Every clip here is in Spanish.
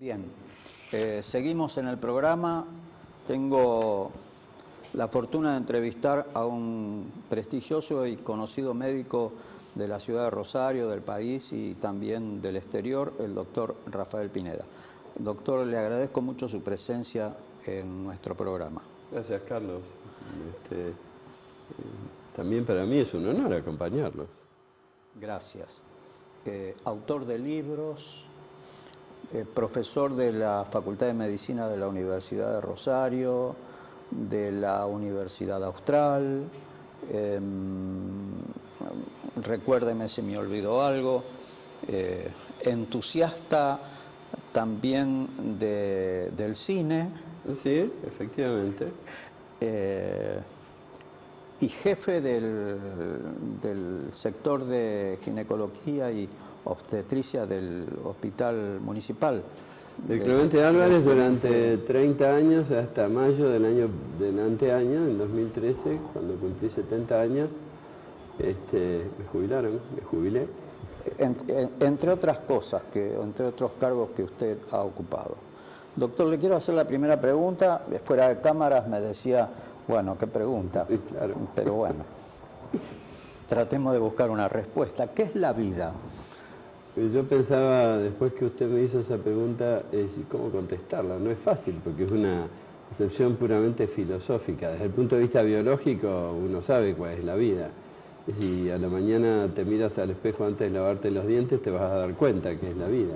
Bien, seguimos en el programa. Tengo la fortuna de entrevistar a un prestigioso y conocido médico de la ciudad de Rosario, del país y también del exterior, el doctor Rafael Pineda. Doctor, le agradezco mucho su presencia en nuestro programa. Gracias, Carlos. También para mí es un honor acompañarlos. Gracias. Autor de libros, profesor de la Facultad de Medicina de la Universidad de Rosario, de la Universidad Austral, recuérdeme si me olvidó algo, entusiasta también del cine. Sí, efectivamente. Y jefe del sector de ginecología y obstetricia del Hospital Municipal. De Clemente Álvarez durante 30 años hasta mayo del anteaño, en 2013, cuando cumplí 70 años, me jubilaron, me jubilé. Entre otras cosas, entre otros cargos que usted ha ocupado. Doctor, le quiero hacer la primera pregunta. Fuera de cámaras me decía, bueno, ¿qué pregunta? Sí, claro. Pero bueno, tratemos de buscar una respuesta. ¿Qué es la vida? Yo pensaba, después que usted me hizo esa pregunta, cómo contestarla. No es fácil, porque es una concepción puramente filosófica. Desde el punto de vista biológico, uno sabe cuál es la vida. Si a la mañana te miras al espejo antes de lavarte los dientes, te vas a dar cuenta que es la vida.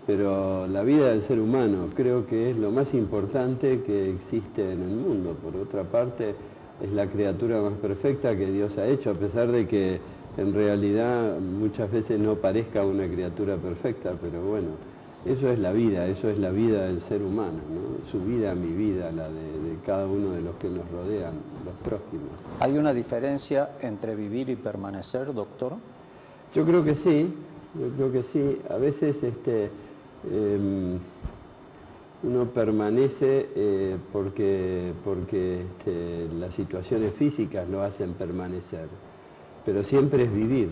Pero la vida del ser humano creo que es lo más importante que existe en el mundo. Por otra parte, es la criatura más perfecta que Dios ha hecho, a pesar de que en realidad muchas veces no parezca una criatura perfecta, pero bueno, eso es la vida del ser humano, ¿no? Su vida, mi vida, la de cada uno de los que nos rodean, los prójimos. ¿Hay una diferencia entre vivir y permanecer, doctor? Yo creo que sí, A veces uno permanece porque las situaciones físicas lo hacen permanecer, pero siempre es vivir.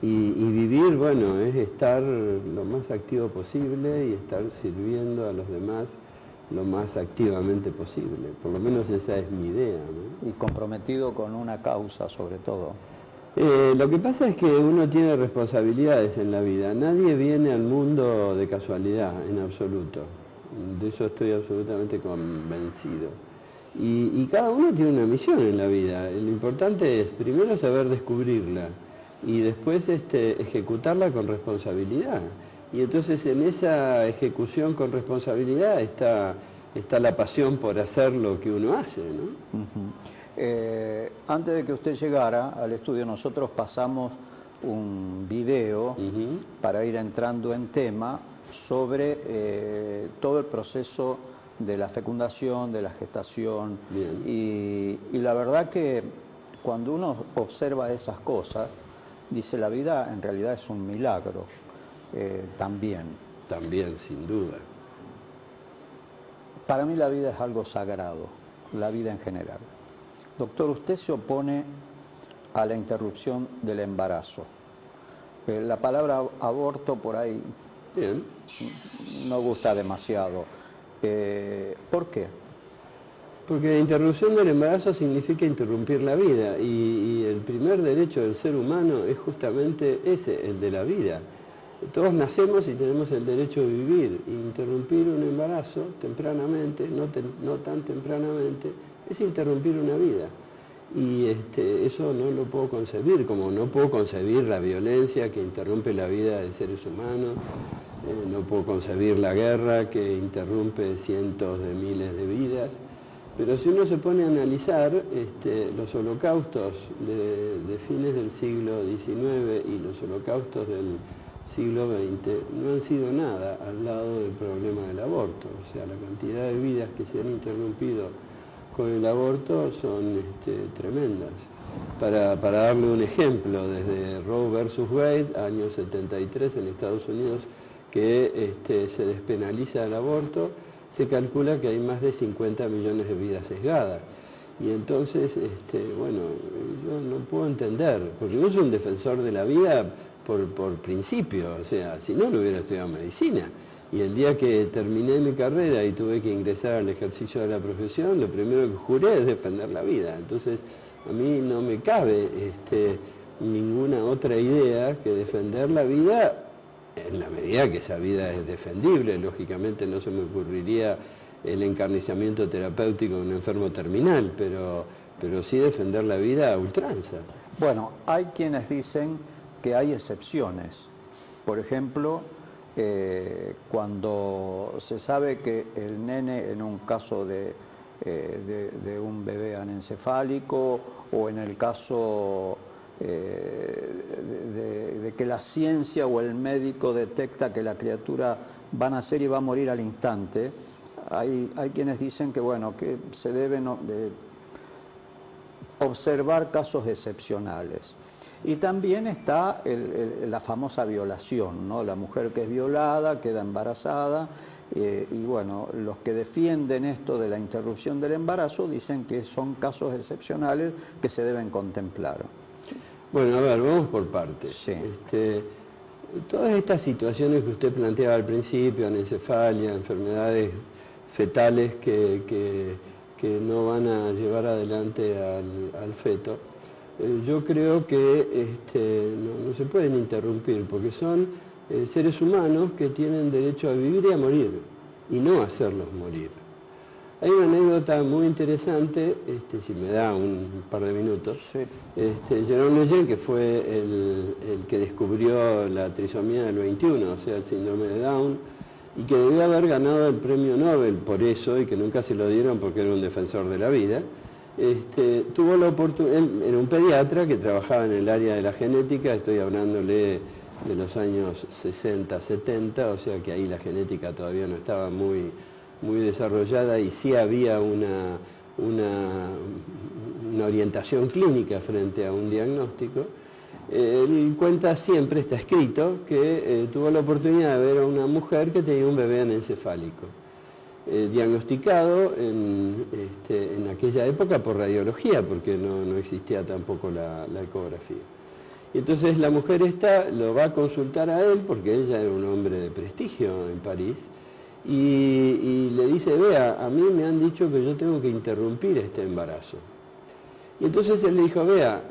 Y vivir, bueno, es estar lo más activo posible y estar sirviendo a los demás lo más activamente posible. Por lo menos esa es mi idea, ¿no? Y comprometido con una causa, sobre todo. Lo que pasa es que uno tiene responsabilidades en la vida. Nadie viene al mundo de casualidad, en absoluto. De eso estoy absolutamente convencido. Y cada uno tiene una misión en la vida. Lo importante es primero saber descubrirla y después ejecutarla con responsabilidad. Y entonces en esa ejecución con responsabilidad está la pasión por hacer lo que uno hace, ¿no? Antes de que usted llegara al estudio, nosotros pasamos un video para ir entrando en tema sobre todo el proceso de la fecundación, de la gestación. Y la verdad que cuando uno observa esas cosas, dice, la vida en realidad es un milagro también. También, sin duda. Para mí la vida es algo sagrado, la vida en general. Doctor, usted se opone a la interrupción del embarazo. La palabra aborto por ahí no gusta demasiado. ¿Por qué? Porque la interrupción del embarazo significa interrumpir la vida y el primer derecho del ser humano es justamente ese, el de la vida. Todos nacemos y tenemos el derecho de vivir. Interrumpir un embarazo tempranamente, no tan tempranamente, es interrumpir una vida. Y eso no lo puedo concebir, como no puedo concebir la violencia que interrumpe la vida de seres humanos, no puedo concebir la guerra que interrumpe cientos de miles de vidas. Pero si uno se pone a analizar los holocaustos de fines del siglo XIX y los holocaustos del siglo XX no han sido nada al lado del problema del aborto. O sea, la cantidad de vidas que se han interrumpido con el aborto son tremendas. Para darle un ejemplo, desde Roe versus Wade, año 73 en Estados Unidos, que se despenaliza el aborto, se calcula que hay más de 50 millones de vidas sesgadas. Y entonces, bueno, yo no puedo entender, porque yo soy un defensor de la vida por principio, o sea, si no, no hubiera estudiado medicina. Y el día que terminé mi carrera y tuve que ingresar al ejercicio de la profesión, lo primero que juré es defender la vida. Entonces, a mí no me cabe ninguna otra idea que defender la vida en la medida que esa vida es defendible. Lógicamente no se me ocurriría el encarnizamiento terapéutico de un enfermo terminal, pero sí defender la vida a ultranza. Bueno, hay quienes dicen que hay excepciones. Por ejemplo, cuando se sabe que el nene, en un caso de un bebé anencefálico, o en el caso de que la ciencia o el médico detecta que la criatura va a nacer y va a morir al instante, hay quienes dicen que, bueno, que se deben observar casos excepcionales. Y también está la famosa violación, ¿no? La mujer que es violada, queda embarazada, y bueno, los que defienden esto de la interrupción del embarazo dicen que son casos excepcionales que se deben contemplar. Bueno, a ver, vamos por partes. Sí. Todas estas situaciones que usted planteaba al principio, anencefalia, enfermedades fetales que no van a llevar adelante al feto, yo creo que no se pueden interrumpir, porque son seres humanos que tienen derecho a vivir y a morir, y no a hacerlos morir. Hay una anécdota muy interesante, si me da un par de minutos. Sí. Jerome Lejeune, que fue el que descubrió la trisomía del 21, o sea, el síndrome de Down, y que debió haber ganado el premio Nobel por eso, y que nunca se lo dieron porque era un defensor de la vida, tuvo la oportunidad. Él era un pediatra que trabajaba en el área de la genética, estoy hablándole de los años 60, 70, o sea que ahí la genética todavía no estaba muy desarrollada, y sí había una orientación clínica frente a un diagnóstico. Él cuenta siempre, está escrito, que tuvo la oportunidad de ver a una mujer que tenía un bebé anencefálico, diagnosticado en aquella época por radiología, porque no existía tampoco la ecografía. Y entonces la mujer esta lo va a consultar a él, porque ella era un hombre de prestigio en París, y le dice: vea, a mí me han dicho que yo tengo que interrumpir este embarazo. Y entonces él le dijo: vea,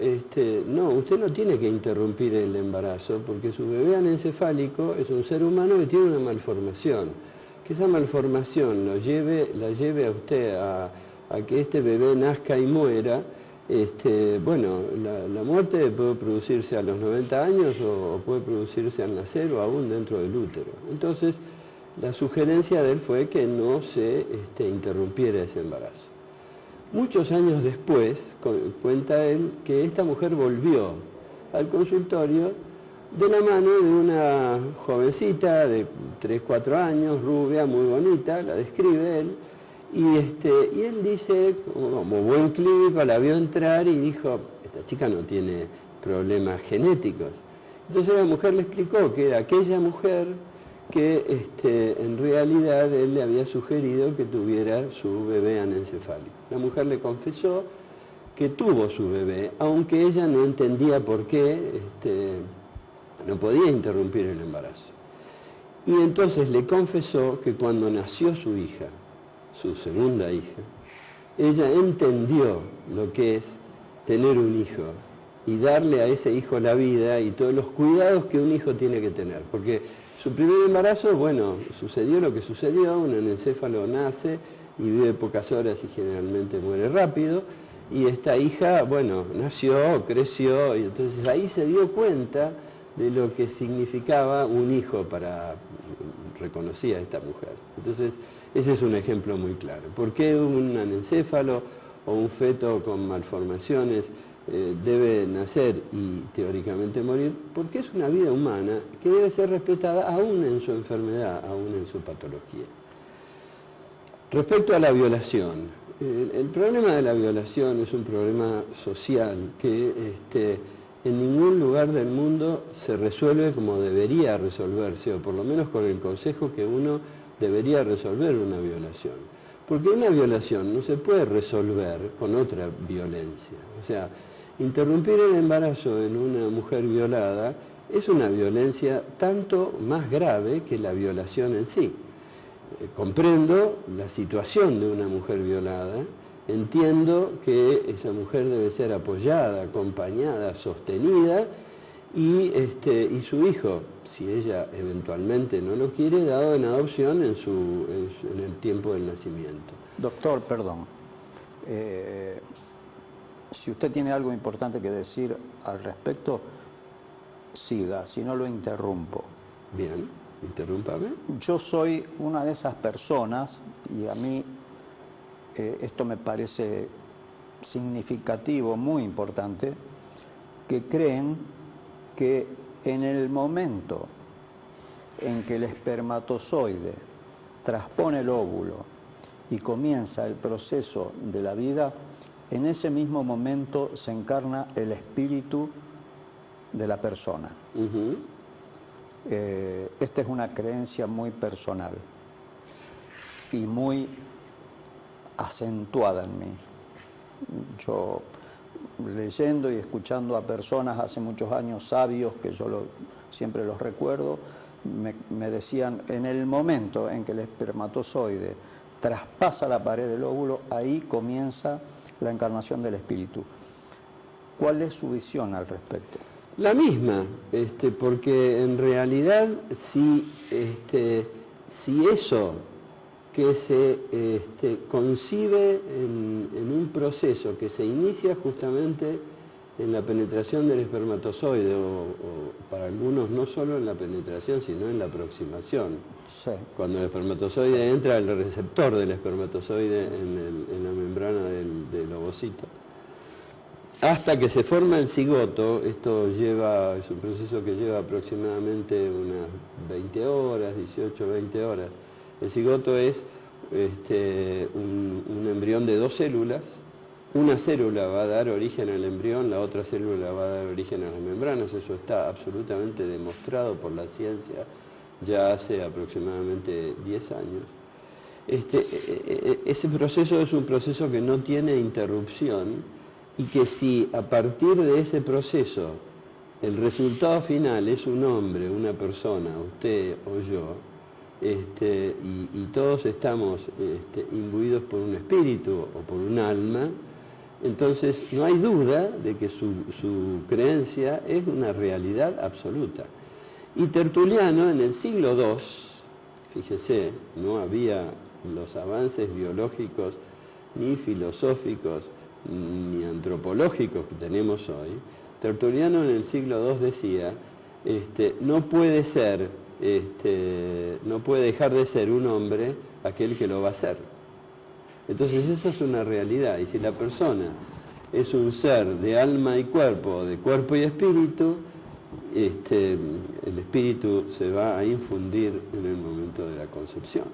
no, usted no tiene que interrumpir el embarazo, porque su bebé anencefálico es un ser humano que tiene una malformación. Que esa malformación la lleve a usted a que este bebé nazca y muera. Bueno, la muerte puede producirse a los 90 años o puede producirse al nacer o aún dentro del útero. Entonces, la sugerencia de él fue que no se interrumpiera ese embarazo. Muchos años después, cuenta él, que esta mujer volvió al consultorio de la mano de una jovencita de 3, 4 años, rubia, muy bonita, la describe él, y él dice, como buen clínico, la vio entrar y dijo: esta chica no tiene problemas genéticos. Entonces la mujer le explicó que era aquella mujer que en realidad él le había sugerido que tuviera su bebé anencefálico. La mujer le confesó que tuvo su bebé, aunque ella no entendía por qué no podía interrumpir el embarazo. Y entonces le confesó que cuando nació su hija, su segunda hija, ella entendió lo que es tener un hijo y darle a ese hijo la vida y todos los cuidados que un hijo tiene que tener. Porque su primer embarazo, bueno, sucedió lo que sucedió, un anencéfalo nace y vive pocas horas y generalmente muere rápido, y esta hija, bueno, nació, creció, y entonces ahí se dio cuenta de lo que significaba un hijo reconocía esta mujer. Entonces, ese es un ejemplo muy claro. ¿Por qué un anencéfalo o un feto con malformaciones debe nacer y teóricamente morir? Porque es una vida humana que debe ser respetada aún en su enfermedad, aún en su patología. Respecto a la violación, el problema de la violación es un problema social que en ningún lugar del mundo se resuelve como debería resolverse, o por lo menos con el consejo que uno debería resolver una violación. Porque una violación no se puede resolver con otra violencia. O sea, interrumpir el embarazo en una mujer violada es una violencia tanto más grave que la violación en sí. Comprendo la situación de una mujer violada, entiendo que esa mujer debe ser apoyada, acompañada, sostenida, y su hijo, si ella eventualmente no lo quiere, dado en adopción en el tiempo del nacimiento. Doctor, perdón. Si usted tiene algo importante que decir al respecto, siga, si no lo interrumpo. Bien, interrúmpame. Yo soy una de esas personas, y a mí esto me parece significativo, muy importante, que creen que en el momento en que el espermatozoide transpone el óvulo y comienza el proceso de la vida, en ese mismo momento se encarna el espíritu de la persona. Esta es una creencia muy personal y muy acentuada en mí. Yo, leyendo y escuchando a personas hace muchos años, sabios, que yo siempre los recuerdo, me decían, en el momento en que el espermatozoide traspasa la pared del óvulo, ahí comienza la encarnación del espíritu. ¿Cuál es su visión al respecto? La misma, porque en realidad si eso que se concibe en un proceso que se inicia justamente en la penetración del espermatozoide, o para algunos no solo en la penetración, sino en la aproximación. Sí. Cuando el espermatozoide entra, el receptor del espermatozoide en la membrana del ovocito. Hasta que se forma el cigoto, esto es un proceso que lleva aproximadamente unas 20 horas, 18, 20 horas. El cigoto es un embrión de 2 células. Una célula va a dar origen al embrión, la otra célula va a dar origen a las membranas. Eso está absolutamente demostrado por la ciencia ya hace aproximadamente 10 años. Ese proceso es un proceso que no tiene interrupción, y que si a partir de ese proceso el resultado final es un hombre, una persona, usted o yo, y todos estamos imbuidos por un espíritu o por un alma, entonces no hay duda de que su creencia es una realidad absoluta. Y Tertuliano en el siglo II, fíjese, no había los avances biológicos ni filosóficos ni antropológicos que tenemos hoy. Tertuliano en el siglo II decía, no puede dejar de ser un hombre aquel que lo va a ser. Entonces esa es una realidad, y si la persona es un ser de alma y cuerpo, de cuerpo y espíritu, el espíritu se va a infundir en el momento de la concepción.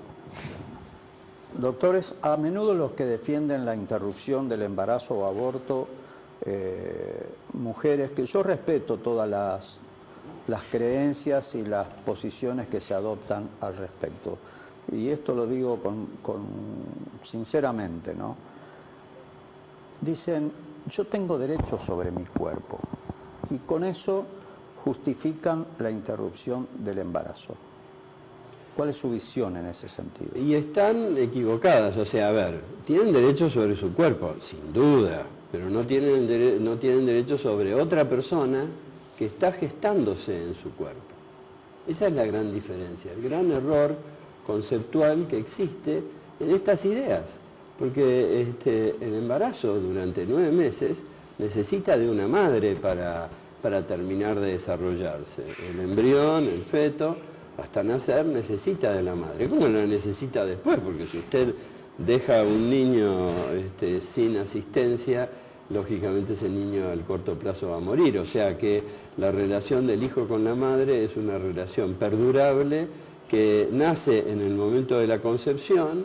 Doctores, a menudo los que defienden la interrupción del embarazo o aborto, mujeres, que yo respeto todas las creencias y las posiciones que se adoptan al respecto, y esto lo digo sinceramente, ¿no? Dicen, yo tengo derecho sobre mi cuerpo, y con eso justifican la interrupción del embarazo. ¿Cuál es su visión en ese sentido? Y están equivocadas, o sea, a ver, tienen derecho sobre su cuerpo, sin duda, pero no tienen derecho sobre otra persona que está gestándose en su cuerpo. Esa es la gran diferencia, el gran error conceptual que existe en estas ideas, porque el embarazo durante 9 meses necesita de una madre para terminar de desarrollarse. El embrión, el feto, hasta nacer necesita de la madre. ¿Cómo la necesita después? Porque si usted deja a un niño sin asistencia, lógicamente ese niño al corto plazo va a morir. O sea que la relación del hijo con la madre es una relación perdurable que nace en el momento de la concepción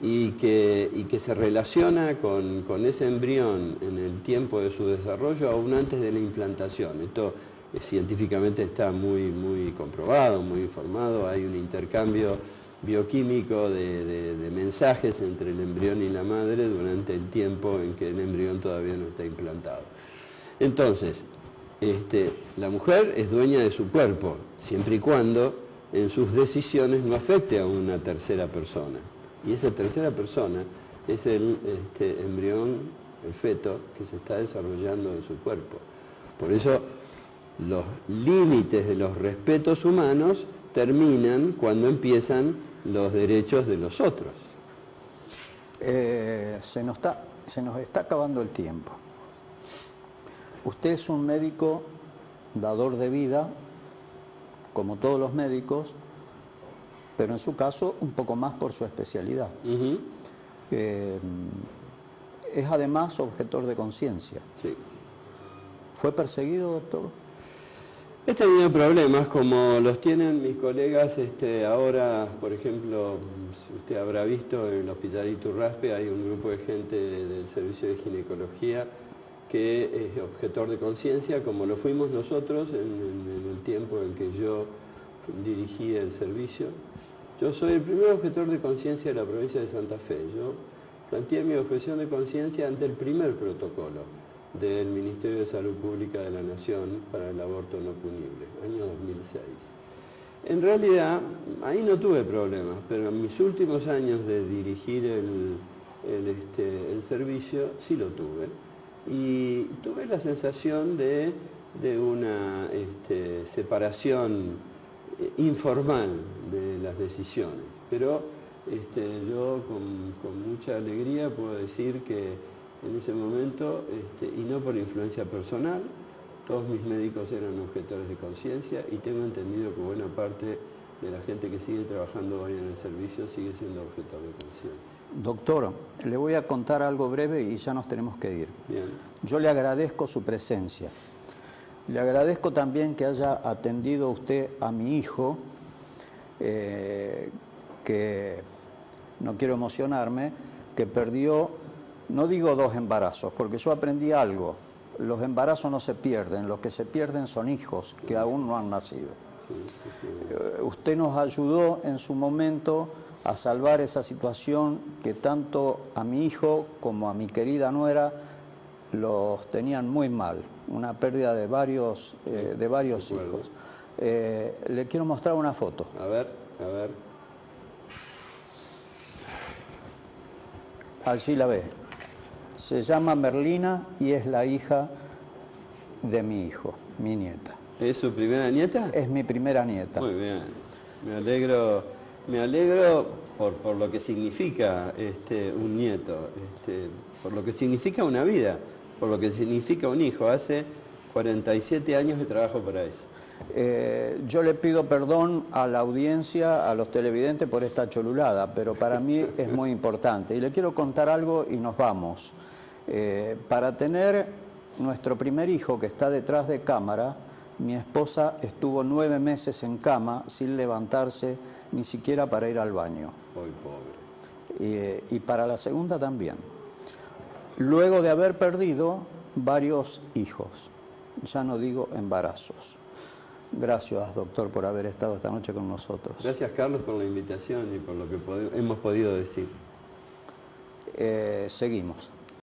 y que se relaciona con ese embrión en el tiempo de su desarrollo, aún antes de la implantación. Esto científicamente está muy comprobado, muy informado. Hay un intercambio bioquímico de mensajes entre el embrión y la madre durante el tiempo en que el embrión todavía no está implantado. Entonces, la mujer es dueña de su cuerpo, siempre y cuando en sus decisiones no afecte a una tercera persona. Y esa tercera persona es el embrión, el feto, que se está desarrollando en su cuerpo. Por eso los límites de los respetos humanos terminan cuando empiezan los derechos de los otros. Se nos está acabando el tiempo. Usted es un médico dador de vida, como todos los médicos, pero en su caso un poco más por su especialidad. Es además objetor de conciencia. Sí. ¿Fue perseguido, doctor? He tenido problemas como los tienen mis colegas ahora, por ejemplo, si usted habrá visto en el Hospital Iturraspe hay un grupo de gente del servicio de ginecología que es objetor de conciencia, como lo fuimos nosotros en el tiempo en que yo dirigí el servicio. Yo soy el primer objetor de conciencia de la provincia de Santa Fe. Yo planteé mi objeción de conciencia ante el primer protocolo del Ministerio de Salud Pública de la Nación para el aborto no punible, año 2006. En realidad, ahí no tuve problemas, pero en mis últimos años de dirigir el servicio sí lo tuve. Y tuve la sensación de una separación informal de las decisiones. Pero yo con mucha alegría puedo decir que en ese momento, y no por influencia personal, todos mis médicos eran objetores de conciencia y tengo entendido que buena parte de la gente que sigue trabajando hoy en el servicio sigue siendo objetor de conciencia. Doctor, le voy a contar algo breve y ya nos tenemos que ir. Bien. Yo le agradezco su presencia. Le agradezco también que haya atendido usted a mi hijo, que no quiero emocionarme, que perdió, no digo 2 embarazos, porque yo aprendí algo. Los embarazos no se pierden, los que se pierden son hijos que aún no han nacido. Usted nos ayudó en su momento a salvar esa situación que tanto a mi hijo como a mi querida nuera los tenían muy mal, una pérdida de varios hijos. Le quiero mostrar una foto. A ver. Allí la ve. Se llama Merlina y es la hija de mi hijo, mi nieta. ¿Es su primera nieta? Es mi primera nieta. Muy bien. Me alegro por lo que significa un nieto, por lo que significa una vida, por lo que significa un hijo. Hace 47 años de trabajo para eso. Yo le pido perdón a la audiencia, a los televidentes por esta cholulada, pero para mí es muy importante. Y le quiero contar algo y nos vamos. Para tener nuestro primer hijo que está detrás de cámara, mi esposa estuvo 9 meses en cama sin levantarse ni siquiera para ir al baño. Muy pobre. Y para la segunda también. Luego de haber perdido varios hijos, ya no digo embarazos. Gracias, doctor, por haber estado esta noche con nosotros. Gracias, Carlos, por la invitación y por lo que hemos podido decir. Seguimos.